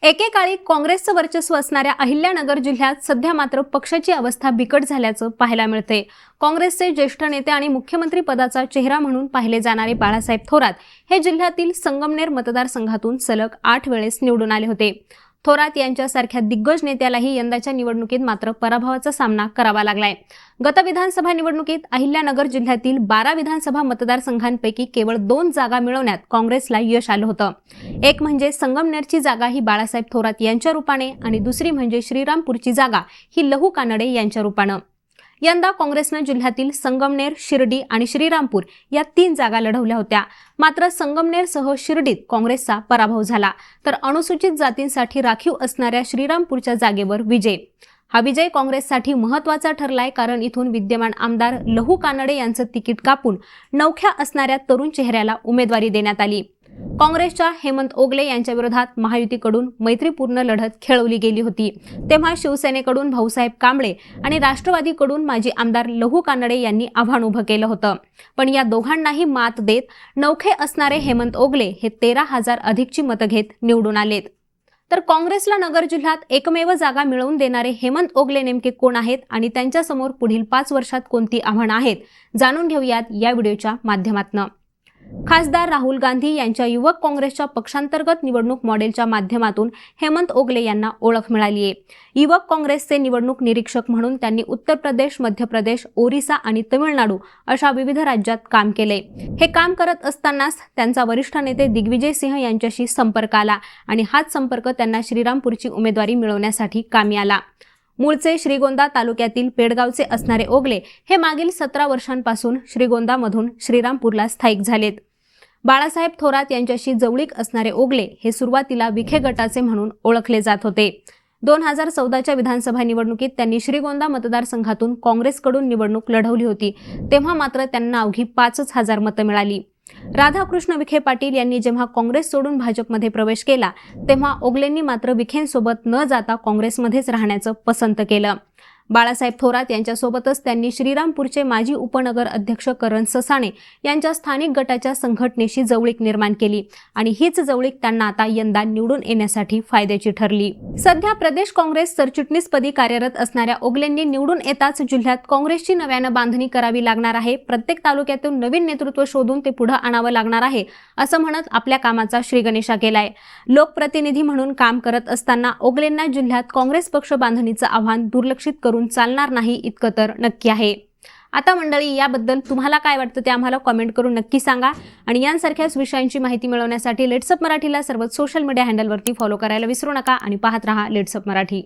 एकेकाळी काँग्रेसचं वर्चस्व असणाऱ्या अहिल्यानगर जिल्ह्यात सध्या मात्र पक्षाची अवस्था बिकट झाल्याचं पाहायला मिळते। काँग्रेसचे ज्येष्ठ नेते आणि मुख्यमंत्री पदाचा चेहरा म्हणून पाहिले जाणारे बाळासाहेब थोरात हे जिल्ह्यातील संगमनेर मतदारसंघातून सलग 8 वेळेस निवडून आले होते। थोरात यांच्यासारख्या दिग्गज नेत्यालाही यंदाच्या निवडणुकीत मात्र पराभवाचा सामना करावा लागलाय। गत विधानसभा निवडणुकीत अहिल्यानगर जिल्ह्यातील 12 विधानसभा मतदारसंघांपैकी केवळ 2 जागा मिळवण्यात काँग्रेसला यश आलं होतं। एक म्हणजे संगमनेरची जागा ही बाळासाहेब थोरात यांच्या रूपाने आणि दुसरी म्हणजे श्रीरामपूरची जागा ही लहू कानडे यांच्या रूपानं। यंदा काँग्रेसने जिल्ह्यातील संगमनेर, शिर्डी आणि श्रीरामपूर या 3 जागा लढवल्या होत्या। मात्र संगमनेरसह शिर्डीत काँग्रेसचा पराभव झाला, तर अनुसूचित जातींसाठी राखीव असणाऱ्या श्रीरामपूरच्या जागेवर विजय। हा विजय काँग्रेससाठी महत्त्वाचा ठरलाय, कारण इथून विद्यमान आमदार लहू कानडे यांचं तिकीट कापून नवख्या असणाऱ्या तरुण चेहऱ्याला उमेदवारी देण्यात आली। काँग्रेसच्या हेमंत ओगले यांच्या विरोधात महायुतीकडून मैत्रीपूर्ण लढत खेळवली गेली होती, तेव्हा शिवसेनेकडून भाऊसाहेब कांबळे आणि राष्ट्रवादीकडून माजी आमदार लहू कानडे यांनी आव्हान उभं केलं होतं। पण या दोघांनाही मात देत नवखे असणारे हेमंत ओगले हे 13,000 अधिकची मतं घेत निवडून आलेत। तर काँग्रेसला नगर जिल्ह्यात एकमेव जागा मिळवून देणारे हेमंत ओगले नेमके कोण आहेत आणि त्यांच्यासमोर पुढील 5 वर्षात कोणती आव्हानं आहेत, जाणून घेऊयात या व्हिडिओच्या माध्यमातून। खासदार राहुल गांधी यांच्या युवक काँग्रेसच्या पक्षांतर्गत निवडणूक मॉडेलच्या माध्यमातून हेमंत ओगले यांना ओळख मिळाली आहे। युवक काँग्रेसचे निवडणूक निरीक्षक म्हणून त्यांनी उत्तर प्रदेश, मध्य प्रदेश, ओरिसा आणि तमिळनाडू अशा विविध राज्यात काम केले। हे काम करत असतानाच त्यांचा वरिष्ठ नेते दिग्विजय सिंह यांच्याशी संपर्क आला आणि हाच संपर्क त्यांना श्रीरामपूरची उमेदवारी मिळवण्यासाठी कामी आला। मूळचे श्रीगोंदा तालुक्यातील पेडगावचे असणारे ओगले हे मागील 17 वर्षांपासून श्रीगोंदामधून श्रीरामपूरला स्थायिक झालेत। बाळासाहेब थोरात यांच्याशी जवळीक असणारे ओगले हे सुरुवातीला विखे गटाचे म्हणून ओळखले जात होते। 2014च्या विधानसभा निवडणुकीत त्यांनी श्रीगोंदा मतदारसंघातून काँग्रेसकडून निवडणूक लढवली होती, तेव्हा मात्र त्यांना अवघी 5,000 मतं मिळाली। राधाकृष्ण विखे पाटील यांनी जेव्हा काँग्रेस सोडून भाजपमध्ये प्रवेश केला, तेव्हा ओगलेंनी मात्र विखेंसोबत न जाता काँग्रेसमध्येच राहण्याचं पसंत केलं। बाळासाहेब थोरात यांच्यासोबतच त्यांनी श्रीरामपूरचे माजी उपनगर अध्यक्ष करण ससाणे यांच्या स्थानिक गटाच्या संघटनेशी जवळीक निर्माण केली आणि हीच जवळीक त्यांना आता यंदा निवडून येण्यासाठी फायद्याची ठरली। सध्या प्रदेश काँग्रेस सरचिटणीसपदी कार्यरत असणाऱ्या ओगलेंनी निवडून येताच जिल्ह्यात काँग्रेसची नव्यानं बांधणी करावी लागणार आहे, प्रत्येक तालुक्यातून नवीन नेतृत्व शोधून ते पुढे आणावं लागणार आहे, असं म्हणत आपल्या कामाचा श्रीगणेशा केलाय। लोकप्रतिनिधी म्हणून काम करत असताना ओगलेंना जिल्ह्यात काँग्रेस पक्ष बांधणीचं आव्हान दुर्लक्षित करून चालणार नाही इतकं तर नक्की आहे। आता मंडळी, याबद्दल तुम्हाला काय वाटतं ते आम्हाला कमेंट करून नक्की सांगा आणि यांसारख्याच विषयांची माहिती मिळवण्यासाठी लेट्सअप मराठीला सर्वच सोशल मीडिया हँडलवरती फॉलो करायला विसरू नका आणि पाहत रहा लेट्सअप मराठी।